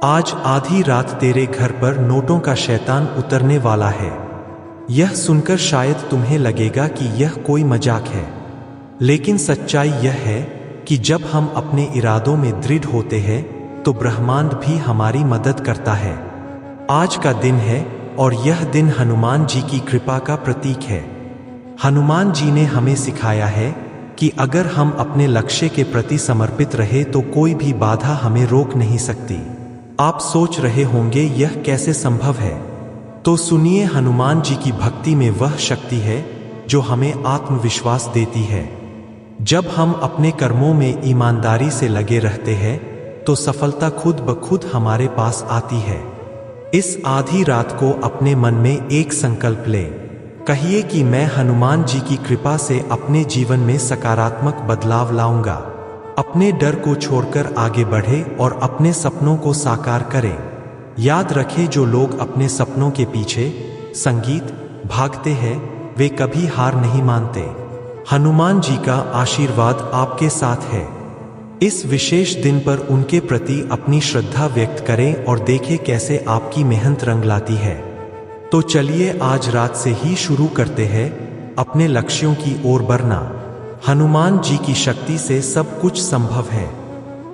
आज आधी रात तेरे घर पर नोटों का शैतान उतरने वाला है। यह सुनकर शायद तुम्हें लगेगा कि यह कोई मजाक है, लेकिन सच्चाई यह है कि जब हम अपने इरादों में दृढ़ होते हैं तो ब्रह्मांड भी हमारी मदद करता है। आज का दिन है और यह दिन हनुमान जी की कृपा का प्रतीक है। हनुमान जी ने हमें सिखाया है कि अगर हम अपने लक्ष्य के प्रति समर्पित रहे तो कोई भी बाधा हमें रोक नहीं सकती। आप सोच रहे होंगे यह कैसे संभव है? तो सुनिए, हनुमान जी की भक्ति में वह शक्ति है जो हमें आत्मविश्वास देती है। जब हम अपने कर्मों में ईमानदारी से लगे रहते हैं तो सफलता खुद ब खुद हमारे पास आती है। इस आधी रात को अपने मन में एक संकल्प ले। कहिए कि मैं हनुमान जी की कृपा से अपने जीवन में सकारात्मक बदलाव लाऊंगा। अपने डर को छोड़कर आगे बढ़े और अपने सपनों को साकार करें। याद रखें, जो लोग अपने सपनों के पीछे संगीत भागते हैं वे कभी हार नहीं मानते। हनुमान जी का आशीर्वाद आपके साथ है। इस विशेष दिन पर उनके प्रति अपनी श्रद्धा व्यक्त करें और देखें कैसे आपकी मेहनत रंग लाती है। तो चलिए आज रात से ही शुरू करते हैं अपने लक्ष्यों की ओर बढ़ना। हनुमान जी की शक्ति से सब कुछ संभव है।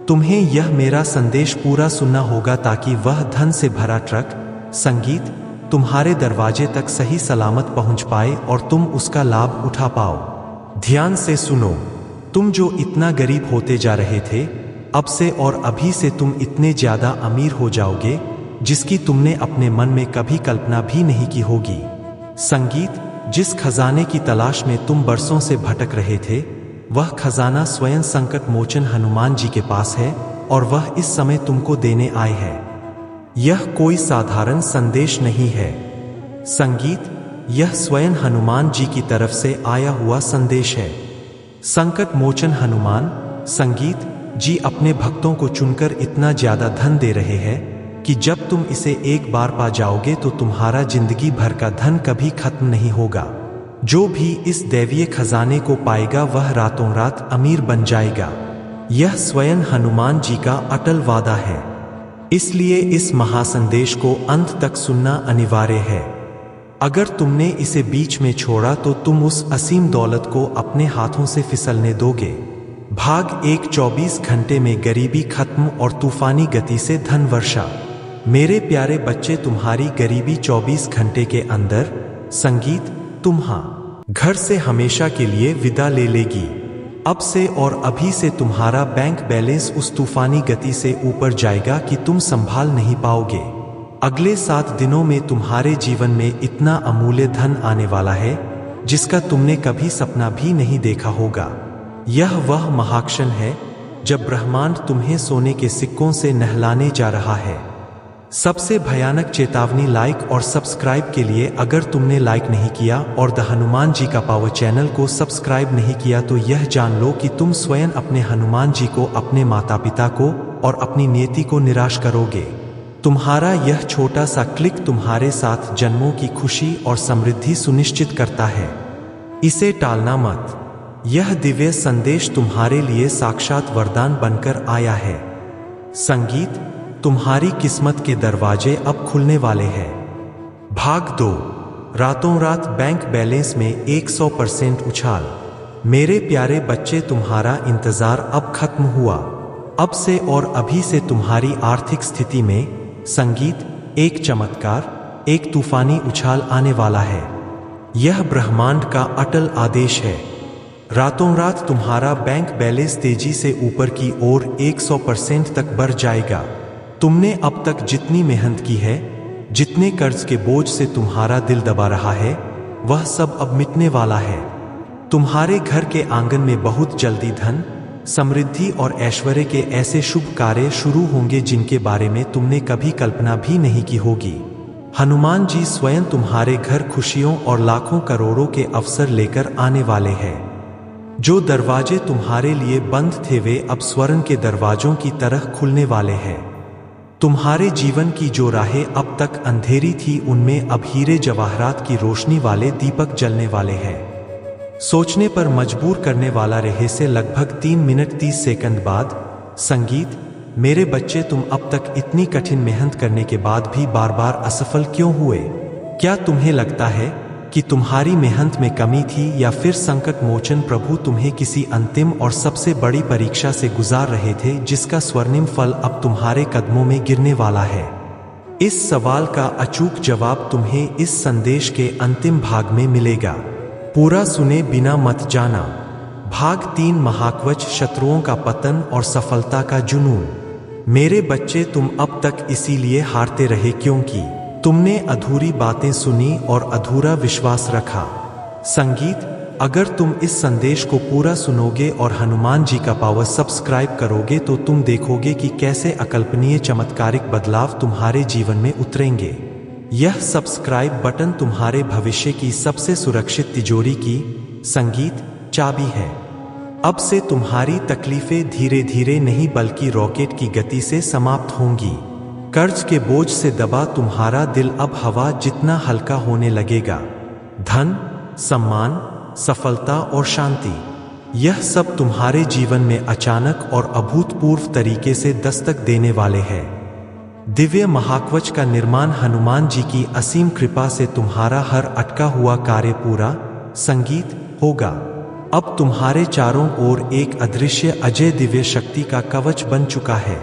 तुम्हें यह मेरा संदेश पूरा सुनना होगा ताकि वह धन से भरा ट्रक संगीत तुम्हारे दरवाजे तक सही सलामत पहुंच पाए और तुम उसका लाभ उठा पाओ। ध्यान से सुनो, तुम जो इतना गरीब होते जा रहे थे, अब से और अभी से तुम इतने ज्यादा अमीर हो जाओगे जिसकी तुमने अपने मन में कभी कल्पना भी नहीं की होगी। संगीत, जिस खजाने की तलाश में तुम बरसों से भटक रहे थे, वह खजाना स्वयं संकट मोचन हनुमान जी के पास है और वह इस समय तुमको देने आए हैं। यह कोई साधारण संदेश नहीं है। संगीत, यह स्वयं हनुमान जी की तरफ से आया हुआ संदेश है। संकट मोचन हनुमान संगीत जी अपने भक्तों को चुनकर इतना ज्यादा धन दे रहे हैं कि जब तुम इसे एक बार पा जाओगे तो तुम्हारा जिंदगी भर का धन कभी खत्म नहीं होगा। जो भी इस दैवीय खजाने को पाएगा वह रातों रात अमीर बन जाएगा। यह स्वयं हनुमान जी का अटल वादा है। इसलिए इस महासंदेश को अंत तक सुनना अनिवार्य है। अगर तुमने इसे बीच में छोड़ा तो तुम उस असीम दौलत को अपने हाथों से फिसलने दोगे। भाग 1, 24 घंटे में गरीबी खत्म और तूफानी गति से धन वर्षा। मेरे प्यारे बच्चे, तुम्हारी गरीबी 24 घंटे के अंदर संगीत तुम्हारे घर से हमेशा के लिए विदा ले लेगी। अब से और अभी से तुम्हारा बैंक बैलेंस उस तूफानी गति से ऊपर जाएगा कि तुम संभाल नहीं पाओगे। अगले 7 दिनों में तुम्हारे जीवन में इतना अमूल्य धन आने वाला है जिसका तुमने कभी सपना भी नहीं देखा होगा। यह वह महाक्षण है जब ब्रह्मांड तुम्हें सोने के सिक्कों से नहलाने जा रहा है। सबसे भयानक चेतावनी, लाइक और सब्सक्राइब के लिए। अगर तुमने लाइक नहीं किया और द हनुमान जी का पावर चैनल को सब्सक्राइब नहीं किया तो यह जान लो कि तुम स्वयं अपने हनुमान जी को, अपने माता पिता को और अपनी नियति को निराश करोगे। तुम्हारा यह छोटा सा क्लिक तुम्हारे साथ जन्मों की खुशी और समृद्धि सुनिश्चित करता है। इसे टालना मत। यह दिव्य संदेश तुम्हारे लिए साक्षात वरदान बनकर आया है। संगीत, तुम्हारी किस्मत के दरवाजे अब खुलने वाले हैं। भाग 2, रातों रात बैंक बैलेंस में 100% उछाल। मेरे प्यारे बच्चे, तुम्हारा इंतजार अब खत्म हुआ। अब से और अभी से तुम्हारी आर्थिक स्थिति में संगीत एक चमत्कार, एक तूफानी उछाल आने वाला है। यह ब्रह्मांड का अटल आदेश है। रातों रात तुम्हारा बैंक बैलेंस तेजी से ऊपर की ओर 100% तक बढ़ जाएगा। तुमने अब तक जितनी मेहनत की है, जितने कर्ज के बोझ से तुम्हारा दिल दबा रहा है, वह सब अब मिटने वाला है। तुम्हारे घर के आंगन में बहुत जल्दी धन, समृद्धि और ऐश्वर्य के ऐसे शुभ कार्य शुरू होंगे जिनके बारे में तुमने कभी कल्पना भी नहीं की होगी। हनुमान जी स्वयं तुम्हारे घर खुशियों और लाखों करोड़ों के अवसर लेकर आने वाले हैं। जो दरवाजे तुम्हारे लिए बंद थे वे अब स्वर्ण के दरवाजों की तरह खुलने वाले हैं। तुम्हारे जीवन की जो राहें अब तक अंधेरी थी उनमें अब हीरे जवाहरात की रोशनी वाले दीपक जलने वाले हैं। सोचने पर मजबूर करने वाला रहस्य लगभग 3 मिनट 30 सेकंड बाद संगीत मेरे बच्चे, तुम अब तक इतनी कठिन मेहनत करने के बाद भी बार बार असफल क्यों हुए? क्या तुम्हें लगता है कि तुम्हारी मेहनत में कमी थी, या फिर संकट मोचन प्रभु तुम्हें किसी अंतिम और सबसे बड़ी परीक्षा से गुजार रहे थे, जिसका स्वर्णिम फल अब तुम्हारे कदमों में गिरने वाला है? इस सवाल का अचूक जवाब तुम्हें इस संदेश के अंतिम भाग में मिलेगा। पूरा सुने बिना मत जाना। भाग 3, महाकवच, शत्रुओं का पतन और सफलता का जुनून। मेरे बच्चे, तुम अब तक इसीलिए हारते रहे क्योंकि तुमने अधूरी बातें सुनी और अधूरा विश्वास रखा। संगीत, अगर तुम इस संदेश को पूरा सुनोगे और हनुमान जी का पावर सब्सक्राइब करोगे तो तुम देखोगे कि कैसे अकल्पनीय चमत्कारिक बदलाव तुम्हारे जीवन में उतरेंगे। यह सब्सक्राइब बटन तुम्हारे भविष्य की सबसे सुरक्षित तिजोरी की संगीत चाबी है। अब से तुम्हारी तकलीफें धीरे धीरे नहीं बल्कि रॉकेट की गति से समाप्त होंगी। कर्ज के बोझ से दबा तुम्हारा दिल अब हवा जितना हल्का होने लगेगा। धन, सम्मान, सफलता और शांति, यह सब तुम्हारे जीवन में अचानक और अभूतपूर्व तरीके से दस्तक देने वाले हैं। दिव्य महाकवच का निर्माण हनुमान जी की असीम कृपा से तुम्हारा हर अटका हुआ कार्य पूरा संगीत होगा। अब तुम्हारे चारों ओर एक अदृश्य अजय दिव्य शक्ति का कवच बन चुका है।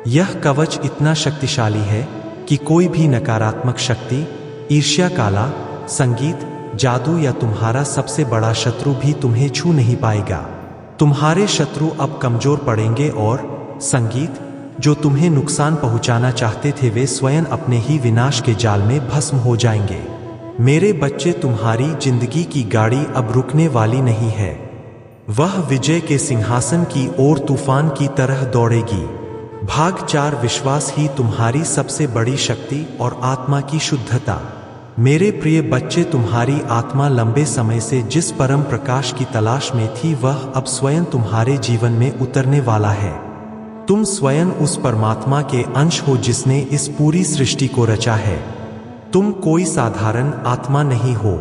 यह कवच इतना शक्तिशाली है कि कोई भी नकारात्मक शक्ति, ईर्ष्या, काला संगीत, जादू या तुम्हारा सबसे बड़ा शत्रु भी तुम्हें छू नहीं पाएगा। तुम्हारे शत्रु अब कमजोर पड़ेंगे और संगीत, जो तुम्हें नुकसान पहुंचाना चाहते थे, वे स्वयं अपने ही विनाश के जाल में भस्म हो जाएंगे। मेरे बच्चे, तुम्हारी जिंदगी की गाड़ी अब रुकने वाली नहीं है। वह विजय के सिंहासन की ओर तूफान की तरह दौड़ेगी। भाग 4, विश्वास ही तुम्हारी सबसे बड़ी शक्ति और आत्मा की शुद्धता। मेरे प्रिय बच्चे, तुम्हारी आत्मा लंबे समय से जिस परम प्रकाश की तलाश में थी, वह अब स्वयं तुम्हारे जीवन में उतरने वाला है। तुम स्वयं उस परमात्मा के अंश हो जिसने इस पूरी सृष्टि को रचा है। तुम कोई साधारण आत्मा नहीं हो।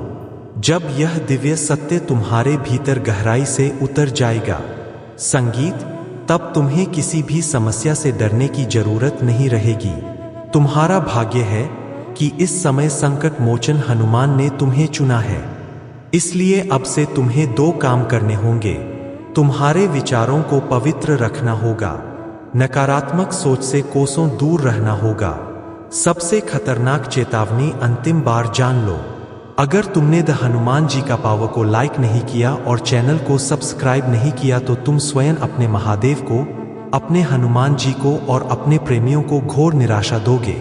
जब यह दिव्य सत्य तुम्हारे भीतर गहराई से उतर जाएगा संगीत, तब तुम्हें किसी भी समस्या से डरने की जरूरत नहीं रहेगी। तुम्हारा भाग्य है कि इस समय संकट मोचन हनुमान ने तुम्हें चुना है। इसलिए अब से तुम्हें 2 काम करने होंगे। तुम्हारे विचारों को पवित्र रखना होगा, नकारात्मक सोच से कोसों दूर रहना होगा। सबसे खतरनाक चेतावनी अंतिम बार जान लो। अगर तुमने द हनुमान जी का पावर को लाइक नहीं किया और चैनल को सब्सक्राइब नहीं किया तो तुम स्वयं अपने महादेव को, अपने हनुमान जी को और अपने प्रेमियों को घोर निराशा दोगे।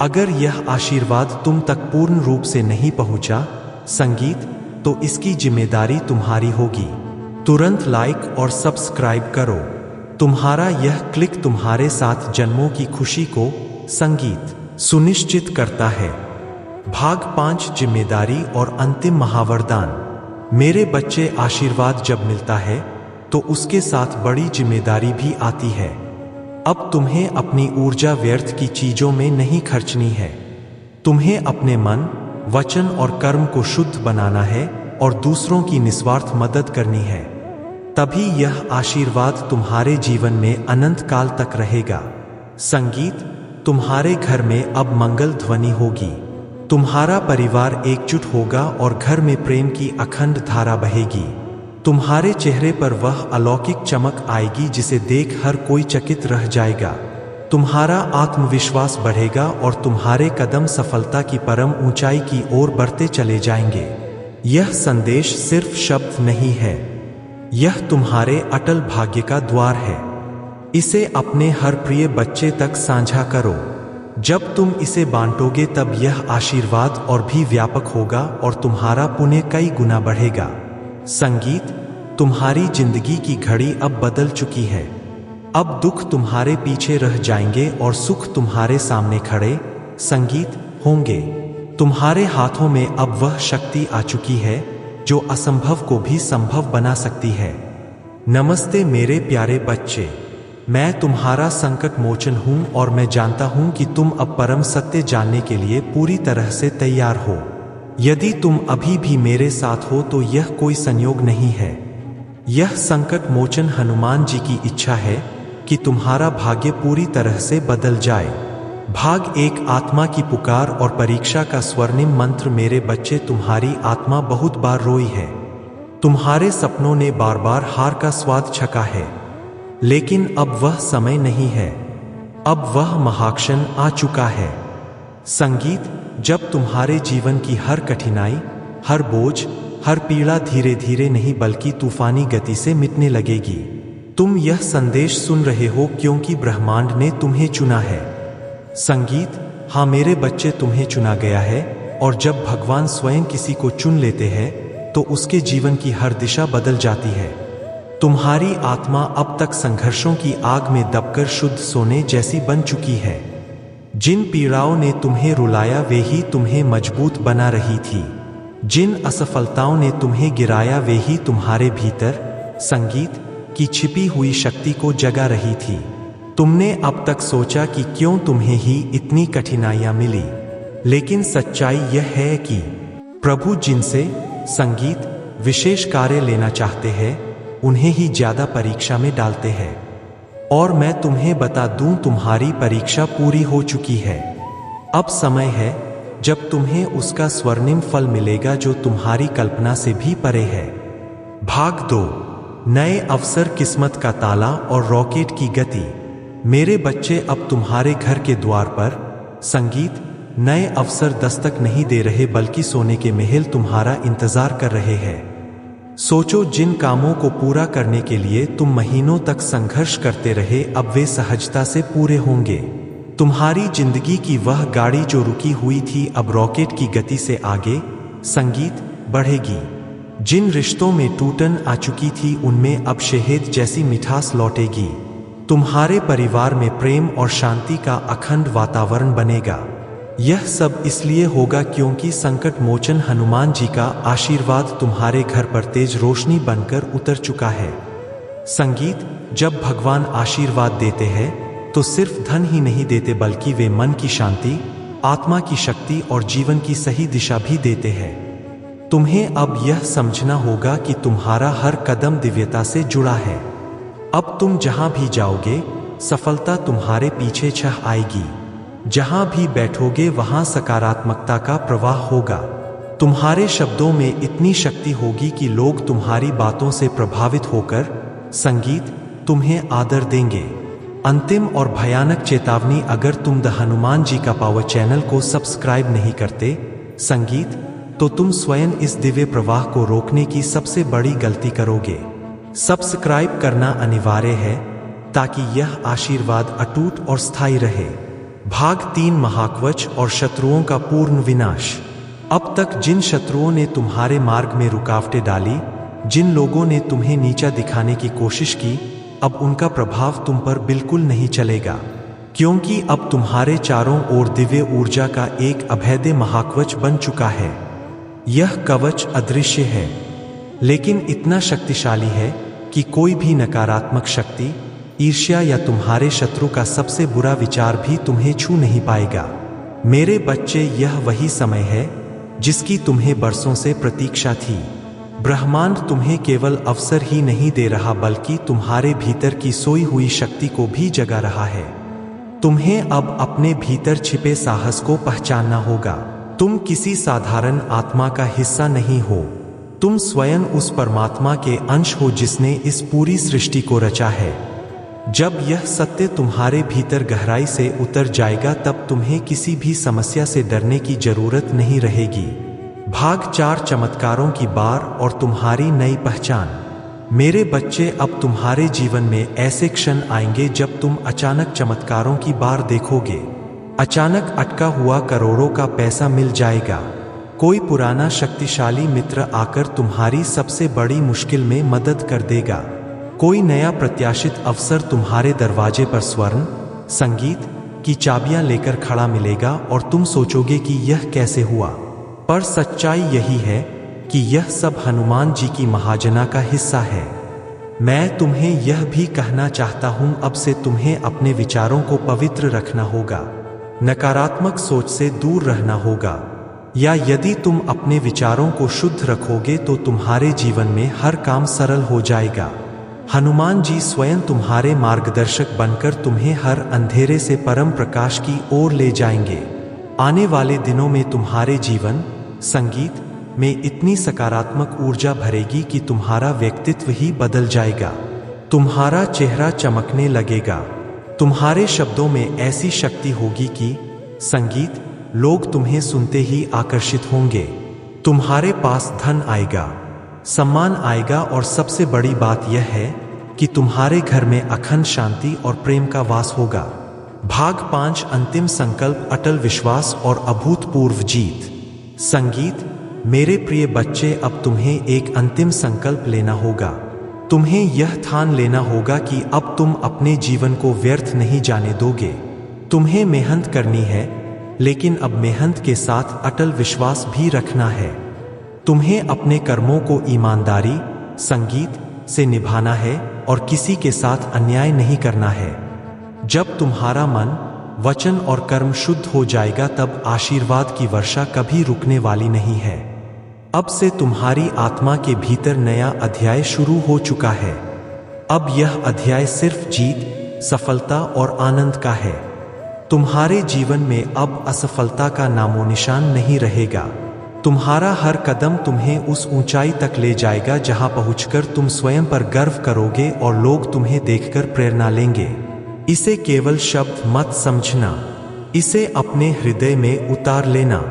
अगर यह आशीर्वाद तुम तक पूर्ण रूप से नहीं पहुंचा संगीत, तो इसकी जिम्मेदारी तुम्हारी होगी। तुरंत लाइक और सब्सक्राइब करो। तुम्हारा यह क्लिक तुम्हारे साथ जन्मों की खुशी को संगीत सुनिश्चित करता है। भाग 5, जिम्मेदारी और अंतिम महावरदान। मेरे बच्चे, आशीर्वाद जब मिलता है तो उसके साथ बड़ी जिम्मेदारी भी आती है। अब तुम्हें अपनी ऊर्जा व्यर्थ की चीजों में नहीं खर्चनी है। तुम्हें अपने मन, वचन और कर्म को शुद्ध बनाना है और दूसरों की निस्वार्थ मदद करनी है। तभी यह आशीर्वाद तुम्हारे जीवन में अनंत काल तक रहेगा। संगीत, तुम्हारे घर में अब मंगल ध्वनि होगी। तुम्हारा परिवार एकजुट होगा और घर में प्रेम की अखंड धारा बहेगी। तुम्हारे चेहरे पर वह अलौकिक चमक आएगी जिसे देख हर कोई चकित रह जाएगा। तुम्हारा आत्मविश्वास बढ़ेगा और तुम्हारे कदम सफलता की परम ऊंचाई की ओर बढ़ते चले जाएंगे। यह संदेश सिर्फ शब्द नहीं है, यह तुम्हारे अटल भाग्य का द्वार है। इसे अपने हर प्रिय बच्चे तक साझा करो। जब तुम इसे बांटोगे तब यह आशीर्वाद और भी व्यापक होगा और तुम्हारा पुण्य कई गुना बढ़ेगा। संगीत, तुम्हारी जिंदगी की घड़ी अब बदल चुकी है। अब दुख तुम्हारे पीछे रह जाएंगे और सुख तुम्हारे सामने खड़े संगीत होंगे। तुम्हारे हाथों में अब वह शक्ति आ चुकी है जो असंभव को भी संभव बना सकती है। नमस्ते मेरे प्यारे बच्चे, मैं तुम्हारा संकट मोचन हूं और मैं जानता हूं कि तुम अब परम सत्य जानने के लिए पूरी तरह से तैयार हो। यदि तुम अभी भी मेरे साथ हो तो यह कोई संयोग नहीं है। यह संकट मोचन हनुमान जी की इच्छा है कि तुम्हारा भाग्य पूरी तरह से बदल जाए। भाग 1 आत्मा की पुकार और परीक्षा का स्वर्णिम मंत्र। मेरे बच्चे, तुम्हारी आत्मा बहुत बार रोई है। तुम्हारे सपनों ने बार बार हार का स्वाद चखा है, लेकिन अब वह समय नहीं है। अब वह महाक्षण आ चुका है। संगीत, जब तुम्हारे जीवन की हर कठिनाई, हर बोझ, हर पीड़ा धीरे धीरे नहीं बल्कि तूफानी गति से मिटने लगेगी। तुम यह संदेश सुन रहे हो क्योंकि ब्रह्मांड ने तुम्हें चुना है। संगीत, हाँ मेरे बच्चे, तुम्हें चुना गया है। और जब भगवान स्वयं किसी को चुन लेते हैं तो उसके जीवन की हर दिशा बदल जाती है। तुम्हारी आत्मा अब तक संघर्षों की आग में दबकर शुद्ध सोने जैसी बन चुकी है। जिन पीड़ाओं ने तुम्हें रुलाया वे ही तुम्हें मजबूत बना रही थी। जिन असफलताओं ने तुम्हें गिराया वे ही तुम्हारे भीतर संगीत की छिपी हुई शक्ति को जगा रही थी। तुमने अब तक सोचा कि क्यों तुम्हें ही इतनी कठिनाइयां मिली, लेकिन सच्चाई यह है कि प्रभु जिनसे संगीत विशेष कार्य लेना चाहते हैं उन्हें ही ज्यादा परीक्षा में डालते हैं। और मैं तुम्हें बता दूं, तुम्हारी परीक्षा पूरी हो चुकी है। अब समय है जब तुम्हें उसका स्वर्णिम फल मिलेगा जो तुम्हारी कल्पना से भी परे है। भाग 2 नए अवसर, किस्मत का ताला और रॉकेट की गति। मेरे बच्चे, अब तुम्हारे घर के द्वार पर संगीत नए अवसर दस्तक नहीं दे रहे बल्कि सोने के महल तुम्हारा इंतजार कर रहे हैं। सोचो, जिन कामों को पूरा करने के लिए तुम महीनों तक संघर्ष करते रहे अब वे सहजता से पूरे होंगे। तुम्हारी जिंदगी की वह गाड़ी जो रुकी हुई थी अब रॉकेट की गति से आगे संगीत बढ़ेगी। जिन रिश्तों में टूटन आ चुकी थी उनमें अब शहद जैसी मिठास लौटेगी। तुम्हारे परिवार में प्रेम और शांति का अखंड वातावरण बनेगा। यह सब इसलिए होगा क्योंकि संकट मोचन हनुमान जी का आशीर्वाद तुम्हारे घर पर तेज रोशनी बनकर उतर चुका है। संगीत, जब भगवान आशीर्वाद देते हैं तो सिर्फ धन ही नहीं देते बल्कि वे मन की शांति, आत्मा की शक्ति और जीवन की सही दिशा भी देते हैं। तुम्हें अब यह समझना होगा कि तुम्हारा हर कदम दिव्यता से जुड़ा है। अब तुम जहां भी जाओगे सफलता तुम्हारे पीछे छह आएगी। जहां भी बैठोगे वहां सकारात्मकता का प्रवाह होगा। तुम्हारे शब्दों में इतनी शक्ति होगी कि लोग तुम्हारी बातों से प्रभावित होकर संगीत तुम्हें आदर देंगे। अंतिम और भयानक चेतावनी, अगर तुम द हनुमान जी का पावर चैनल को सब्सक्राइब नहीं करते संगीत तो तुम स्वयं इस दिव्य प्रवाह को रोकने की सबसे बड़ी गलती करोगे। सब्सक्राइब करना अनिवार्य है ताकि यह आशीर्वाद अटूट और स्थायी रहे। भाग 3 महाकवच और शत्रुओं का पूर्ण विनाश। अब तक जिन शत्रुओं ने तुम्हारे मार्ग में रुकावटें डाली, जिन लोगों ने तुम्हें नीचा दिखाने की कोशिश की, अब उनका प्रभाव तुम पर बिल्कुल नहीं चलेगा, क्योंकि अब तुम्हारे चारों ओर दिव्य ऊर्जा का एक अभेद्य महाकवच बन चुका है। यह कवच अदृश्य है लेकिन इतना शक्तिशाली है कि कोई भी नकारात्मक शक्ति, ईर्ष्या या तुम्हारे शत्रु का सबसे बुरा विचार भी तुम्हें छू नहीं पाएगा। मेरे बच्चे, यह वही समय है जिसकी तुम्हें बरसों से प्रतीक्षा थी। ब्रह्मांड तुम्हें केवल अवसर ही नहीं दे रहा बल्कि तुम्हारे भीतर की सोई हुई शक्ति को भी जगा रहा है। तुम्हें अब अपने भीतर छिपे साहस को पहचानना होगा। तुम किसी साधारण आत्मा का हिस्सा नहीं हो, तुम स्वयं उस परमात्मा के अंश हो जिसने इस पूरी सृष्टि को रचा है। जब यह सत्य तुम्हारे भीतर गहराई से उतर जाएगा तब तुम्हें किसी भी समस्या से डरने की जरूरत नहीं रहेगी। भाग 4 चमत्कारों की बार और तुम्हारी नई पहचान। मेरे बच्चे, अब तुम्हारे जीवन में ऐसे क्षण आएंगे जब तुम अचानक चमत्कारों की बार देखोगे। अचानक अटका हुआ करोड़ों का पैसा मिल जाएगा। कोई पुराना शक्तिशाली मित्र आकर तुम्हारी सबसे बड़ी मुश्किल में मदद कर देगा। कोई नया प्रत्याशित अवसर तुम्हारे दरवाजे पर स्वर्ण, संगीत की चाबियां लेकर खड़ा मिलेगा और तुम सोचोगे कि यह कैसे हुआ, पर सच्चाई यही है कि यह सब हनुमान जी की महाजना का हिस्सा है। मैं तुम्हें यह भी कहना चाहता हूं, अब से तुम्हें अपने विचारों को पवित्र रखना होगा, नकारात्मक सोच से दूर रहना होगा। या यदि तुम अपने विचारों को शुद्ध रखोगे तो तुम्हारे जीवन में हर काम सरल हो जाएगा। हनुमान जी स्वयं तुम्हारे मार्गदर्शक बनकर तुम्हें हर अंधेरे से परम प्रकाश की ओर ले जाएंगे। आने वाले दिनों में तुम्हारे जीवन संगीत में इतनी सकारात्मक ऊर्जा भरेगी कि तुम्हारा व्यक्तित्व ही बदल जाएगा। तुम्हारा चेहरा चमकने लगेगा। तुम्हारे शब्दों में ऐसी शक्ति होगी कि संगीत लोग तुम्हें सुनते ही आकर्षित होंगे। तुम्हारे पास धन आएगा, सम्मान आएगा और सबसे बड़ी बात यह है कि तुम्हारे घर में अखंड शांति और प्रेम का वास होगा। भाग 5 अंतिम संकल्प, अटल विश्वास और अभूतपूर्व जीत। संगीत मेरे प्रिय बच्चे, अब तुम्हें एक अंतिम संकल्प लेना होगा। तुम्हें यह ठान लेना होगा कि अब तुम अपने जीवन को व्यर्थ नहीं जाने दोगे। तुम्हें मेहनत करनी है, लेकिन अब मेहनत के साथ अटल विश्वास भी रखना है। तुम्हें अपने कर्मों को ईमानदारी संगीत से निभाना है और किसी के साथ अन्याय नहीं करना है। जब तुम्हारा मन वचन और कर्म शुद्ध हो जाएगा, तब आशीर्वाद की वर्षा कभी रुकने वाली नहीं है। अब से तुम्हारी आत्मा के भीतर नया अध्याय शुरू हो चुका है। अब यह अध्याय सिर्फ जीत, सफलता और आनंद का है। तुम्हारे जीवन में अब असफलता का नामो निशान नहीं रहेगा। तुम्हारा हर कदम तुम्हें उस ऊंचाई तक ले जाएगा जहां पहुंचकर तुम स्वयं पर गर्व करोगे और लोग तुम्हें देखकर प्रेरणा लेंगे। इसे केवल शब्द मत समझना, इसे अपने हृदय में उतार लेना।